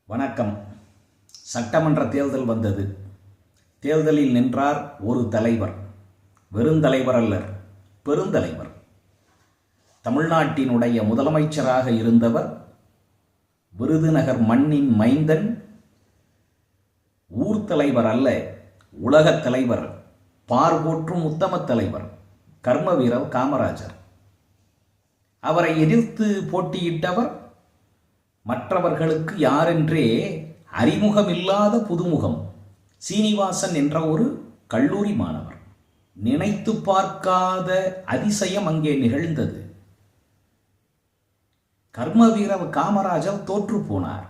வணக்கம். சட்டமன்ற தேர்தல் வந்தது. தேர்தலில் நின்றார் ஒரு தலைவர். வெறுந்தலைவர் அல்லர், பெருந்தலைவர். தமிழ்நாட்டினுடைய முதலமைச்சராக இருந்தவர். விருதுநகர் மண்ணின் மைந்தன். ஊர் தலைவர் அல்ல, உலகத் தலைவர், பார்போற்றும் உத்தமத் தலைவர், கர்ம வீரர் காமராஜர். அவரை எதிர்த்து போட்டியிட்டவர் மற்றவர்களுக்கு யாரென்றே அறிமுகமில்லாத புதுமுகம் சீனிவாசன் என்ற ஒரு கல்லூரி மாணவர். நினைத்து பார்க்காத அதிசயம் அங்கே நிகழ்ந்தது. கர்மவீர காமராஜர் தோற்று போனார்.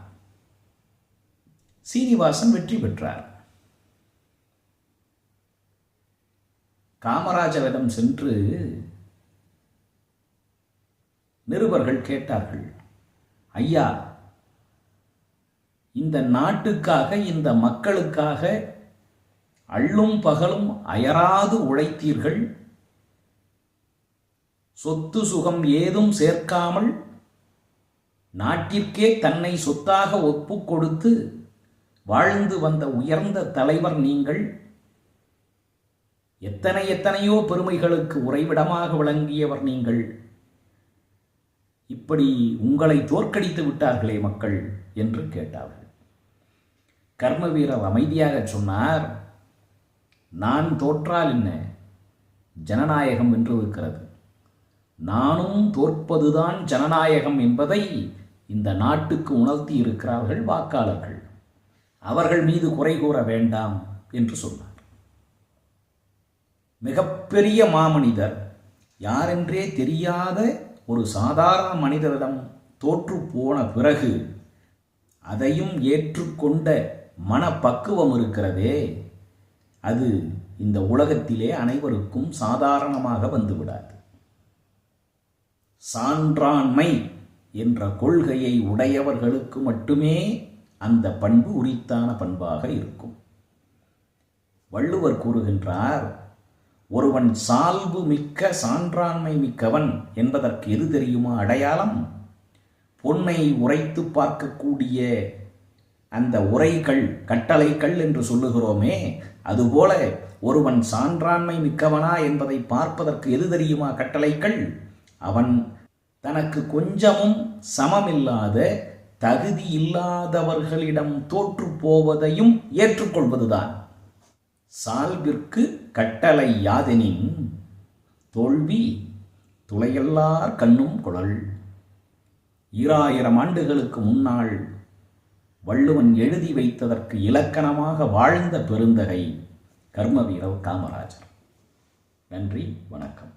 சீனிவாசன் வெற்றி பெற்றார். காமராஜரிடம் சென்று நிருபர்கள் கேட்டார்கள், ஐயா, இந்த நாட்டுக்காக, இந்த மக்களுக்காக அள்ளும் பகலும் அயராது உழைத்தீர்கள். சொத்து சுகம் ஏதும் சேர்க்காமல் நாட்டிற்கே தன்னை சொத்தாக ஒப்புக் கொடுத்து வாழ்ந்து வந்த உயர்ந்த தலைவர் நீங்கள். எத்தனையோ பெருமைகளுக்கு உறைவிடமாக விளங்கியவர் நீங்கள். இப்படி உங்களை தோற்கடித்து விட்டார்களே மக்கள் என்று கேட்டார்கள். கர்மவீரர் அமைதியாக சொன்னார், நான் தோற்றால் என்ன, ஜனநாயகம் வென்றிருக்கிறது. நானும் தோற்பதுதான் ஜனநாயகம் என்பதை இந்த நாட்டுக்கு உணர்த்தி இருக்கிறார்கள் வாக்காளர்கள். அவர்கள் மீது குறை கூற வேண்டாம் என்று சொன்னார். மிகப்பெரிய மாமனிதர், யாரென்றே தெரியாத ஒரு சாதாரண மனிதரிடம் தோற்று போன பிறகு அதையும் ஏற்றுக்கொண்ட மனப்பக்குவம் இருக்கிறதே, அது இந்த உலகத்திலே அனைவருக்கும் சாதாரணமாக வந்துவிடாது. சான்றாண்மை என்ற கொள்கையை உடையவர்களுக்கு மட்டுமே அந்த பண்பு உரித்தான பண்பாக இருக்கும். வள்ளுவர் கூறுகின்றார், ஒருவன் சால்பு மிக்க சான்றாண்மை மிக்கவன் என்பதற்கு எது தெரியுமா அடையாளம்? பொன்னை உரைத்து பார்க்கக்கூடிய அந்த உரைகள், கட்டளைகள் என்று சொல்லுகிறோமே, அதுபோல ஒருவன் சான்றாண்மை மிக்கவனா என்பதை பார்ப்பதற்கு எது தெரியுமா கட்டளைகள்? அவன் தனக்கு கொஞ்சமும் சமமில்லாத, தகுதி இல்லாதவர்களிடம் தோற்று போவதையும் ஏற்றுக்கொள்வதுதான். சால்பிற்கு கட்டளை யாதெனின் தோல்வி துளையல்லார் கண்ணும் குழல். 2000 ஆண்டுகளுக்கு முன்னால் வள்ளுவன் எழுதி வைத்ததற்கு இலக்கணமாக வாழ்ந்த பெருந்தகை கர்மவீரர் காமராஜர். நன்றி, வணக்கம்.